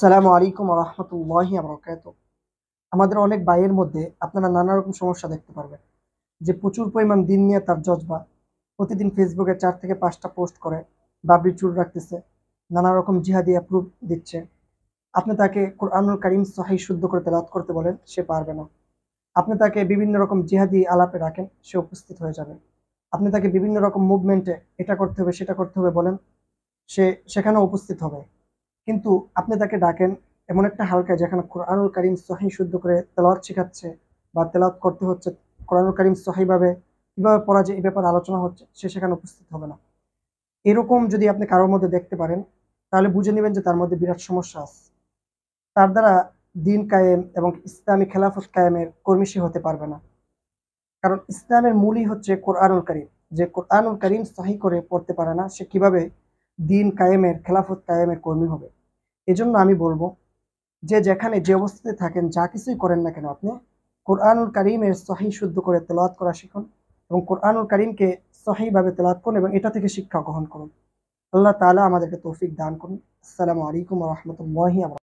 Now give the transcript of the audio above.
আসসালামু আলাইকুম রহমতুল্লাহি আবরাকাত। আমাদের অনেক ভাইয়ের মধ্যে আপনারা নানা রকম সমস্যা দেখতে পারবেন, যে প্রচুর পরিমাণ দিন নিয়ে তার জজবা, প্রতিদিন ফেসবুকে 4 থেকে 5টা পোস্ট করে, বাবরি চুল রাখতেছে, নানা রকম জিহাদি অ্যাপ্রুভ দিচ্ছে। আপনি তাকে কোরআনুল কারীম সহিহ শুদ্ধ করে তেলাওয়াত করতে বলেন, সে পারবে না। আপনি তাকে বিভিন্ন রকম জিহাদি আলাপে রাখেন, সে উপস্থিত হয়ে যাবে। আপনি তাকে বিভিন্ন রকম মুভমেন্টে এটা করতে হবে সেটা করতে হবে বলেন, সে সেখানেও উপস্থিত হবে। কিন্তু আপনি তাকে ডাকেন এমন একটা হালকায় যেখানে কোরআনুল কারীম সহিহ শুদ্ধ করে তেলাওয়াত শিখাচ্ছে বা তেলাওয়াত করতে হচ্ছে, কোরআনুল কারীম সহিহভাবে কিভাবে পড়া যায় এই ব্যাপারে আলোচনা হচ্ছে, সে সেখানে উপস্থিত হবে না। এরকম যদি আপনি কারোর মধ্যে দেখতে পারেন, তাহলে বুঝে নেবেন যে তার মধ্যে বিরাট সমস্যা আছে। তার দ্বারা দিন কায়েম এবং ইসলামী খেলাফত কায়েমের কর্মী সে হতে পারবে না। কারণ ইসলামের মূলই হচ্ছে কোরআনুল কারীম। যে কোরআনুল কারীম সহিহ করে পড়তে পারে না, সে কিভাবে দিন কায়েমের খেলাফত কায়েমের কর্মী হবে? এজন্য আমি বলবো, যে যেখানে যে অবস্থাতে থাকেন, যা কিছুই করেন না কেন, আপনি কোরআনুল কারীমের সহিহ শুদ্ধ করে তেলাওয়াত করা শিখুন এবং কোরআনুল কারীমকে সহিহভাবে তেলাওয়াত করুন এবং এটা থেকে শিক্ষা গ্রহণ করুন। আল্লাহ তাআলা আমাদেরকে তৌফিক দান করুন। আসসালামু আলাইকুম ওয়া রাহমাতুল্লাহি ওয়া বারাকাতুহু।